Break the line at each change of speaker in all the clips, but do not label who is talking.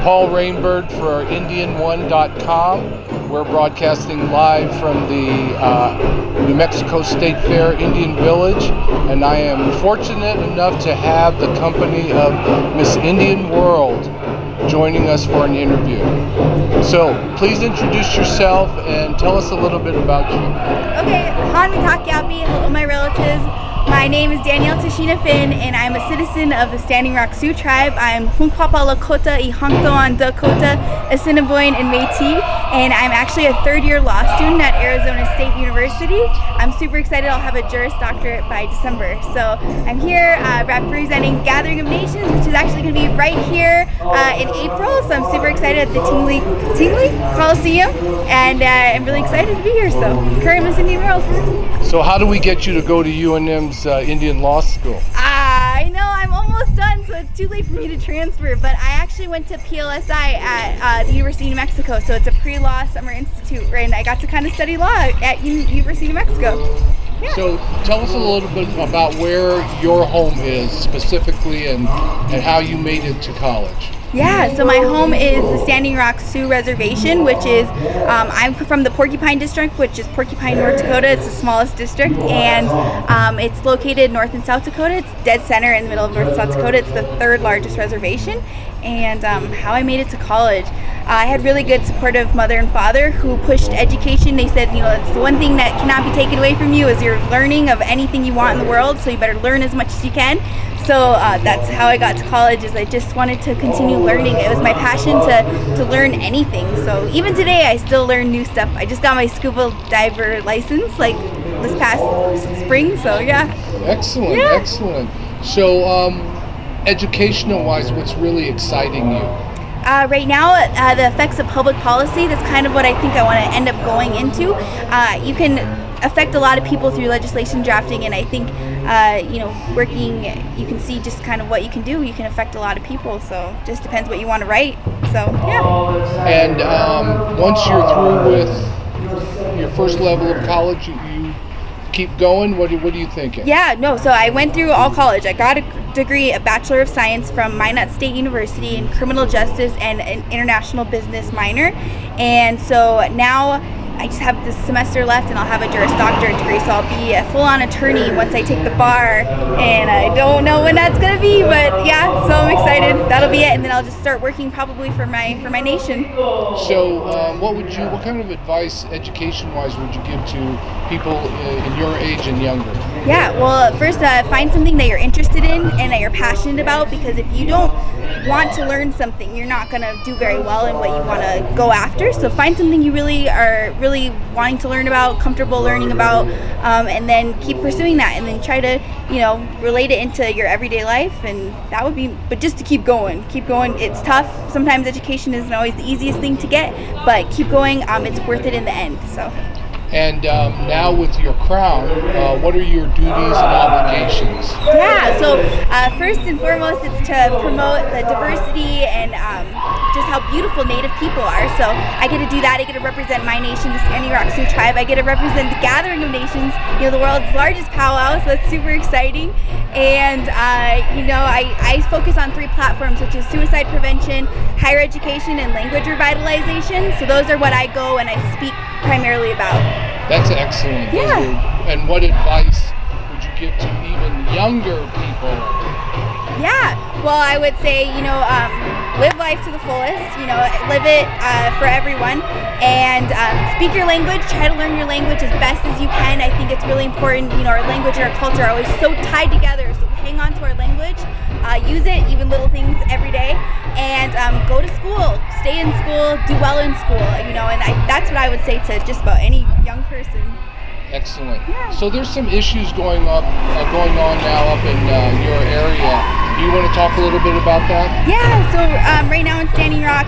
Paul Rainbird for Indian1.com. We're broadcasting live from the New Mexico State Fair Indian Village, and I am fortunate enough to have the company of Miss Indian World joining us for an interview. So please introduce yourself and tell us a little bit about you.
Okay, Han Mitakiapi, hello my relatives. My name is Danielle Tashina Finn, and I'm a citizen of the Standing Rock Sioux tribe. I'm Hunkpapa Lakota, Ihanktoan Dakota, Assiniboine, and Métis, and I'm actually a third-year law student at Arizona State University. I'm super excited. I'll have a Juris Doctorate by December. So I'm here representing Gathering of Nations, which is actually going to be right here in April. So I'm super excited at the Tingley Coliseum, and I'm really excited to be here. So current Miss Indian World.
So how do we get you to go to UNM's Indian Law School?
I know I'm almost done, so it's too late for me to transfer, but I actually went to PLSI at the University of New Mexico, so it's a pre-law summer institute, right? And I got to kind of study law at University of New Mexico. Yeah.
So tell us a little bit about where your home is specifically and how you made it to college.
Yeah, so my home is the Standing Rock Sioux Reservation, which is, I'm from the Porcupine District, which is Porcupine, North Dakota. It's the smallest district, and it's located North and South Dakota. It's dead center in the middle of North and South Dakota. It's the third largest reservation. And how I made it to college, I had really good supportive mother and father who pushed education. They said, it's the one thing that cannot be taken away from you is your learning of anything you want in the world, so you better learn as much as you can. So that's how I got to college, is I just wanted to continue learning. It was my passion to learn anything. So even today I still learn new stuff. I just got my scuba diver license like this past spring, so yeah.
Excellent, yeah. Excellent. So educational wise, what's really exciting you?
Right now, the effects of public policy, that's kind of what I think I want to end up going into. You can affect a lot of people through legislation drafting, and I think working, you can see just kind of what you can do. You can affect a lot of people, so just depends what you want to write. So yeah.
And once you're through with your first level of college, you keep going. What are you thinking?
Yeah, no. So I went through all college. I got a degree, a Bachelor of Science from Minot State University in Criminal Justice and an International Business minor, and so now I just have this semester left and I'll have a Juris Doctorate degree, so I'll be a full-on attorney once I take the bar, and I don't know when that's gonna be, but yeah, so I'm excited. That'll be it, and then I'll just start working probably for my nation.
So what kind of advice education-wise would you give to people in your age and younger?
Yeah, well, first find something that you're interested in and that you're passionate about, because if you don't want to learn something, you're not going to do very well in what you want to go after. So find something you really are wanting to learn about, comfortable learning about, and then keep pursuing that, and then try to relate it into your everyday life, and that would be, but just to keep going. It's tough. Sometimes education isn't always the easiest thing to get, but keep going. It's worth it in the end. So.
And now with your crown, what are your duties and obligations?
Yeah, so first and foremost, it's to promote the diversity and just how beautiful Native people are. So I get to do that. I get to represent my nation, the Standing Rock Sioux tribe. I get to represent the Gathering of Nations, the world's largest powwow, so that's super exciting. And I focus on 3 platforms, which is suicide prevention, higher education, and language revitalization. So those are what I go and I speak primarily about.
That's excellent.
Yeah.
And what advice would you give to even younger people?
Yeah, well, I would say, live life to the fullest, live it for everyone, and speak your language, try to learn your language as best as you can. I think it's really important, our language and our culture are always so tied together, so hang on to our language, use it, even little things every day, and go to school, stay in school, do well in school, and that's what I would say to just about any young person.
Excellent.
Yeah.
So there's some issues going on now up in your area. Do you want to talk a little bit about that?
Yeah, so right now in Standing Rock,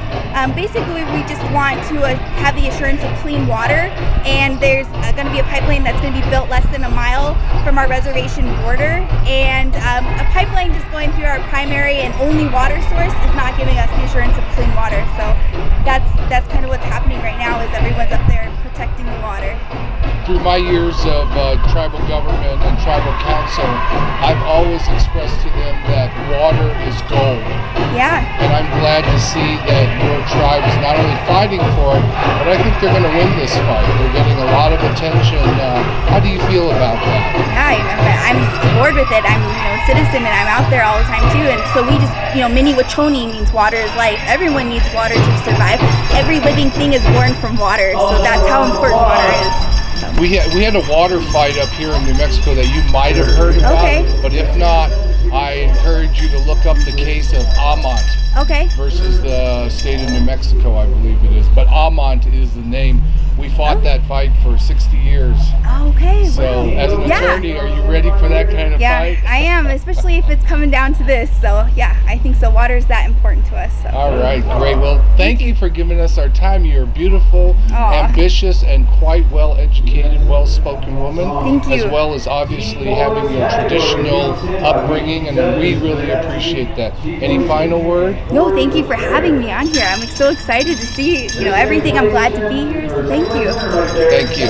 basically we just want to have the assurance of clean water, and there's going to be a pipeline that's going to be built less than a mile from our reservation border, and a pipeline just going through our primary and only water source is not giving us the assurance of clean water. So that's kind of what's happening right now, is everyone's up there protecting the water.
through my years of tribal government and tribal council, I've always expressed to them that water is gold.
Yeah.
And I'm glad to see that your tribe is not only fighting for it, but I think they're going to win this fight. They're getting a lot of attention. How do you feel about that?
Yeah, I'm bored with it. I'm a citizen and I'm out there all the time too. And so we just, Mini Wachoni means water is life. Everyone needs water to survive. Every living thing is born from water. So that's how important water is.
We had a water fight up here in New Mexico that you might have heard about.
Okay.
But if not, I encourage you to look up the case of Amont.
Okay.
Versus the state of New Mexico, I believe it is. But Amont is the name. We fought that fight for 60 years.
Okay.
So,
wow.
as an attorney, are you ready for that kind of fight?
Yeah, I am, especially if it's coming down to this. So, yeah, I think so. Water is that important to us. So.
All right, great. Well, thank you for giving us our time. You're a beautiful, ambitious, and quite well-educated, well-spoken woman.
Thank you.
As well as obviously having your traditional upbringing, and we really appreciate that. Any final word?
No, thank you for having me on here. I'm so excited to see, everything. I'm glad to be here. So thank you.
Thank you.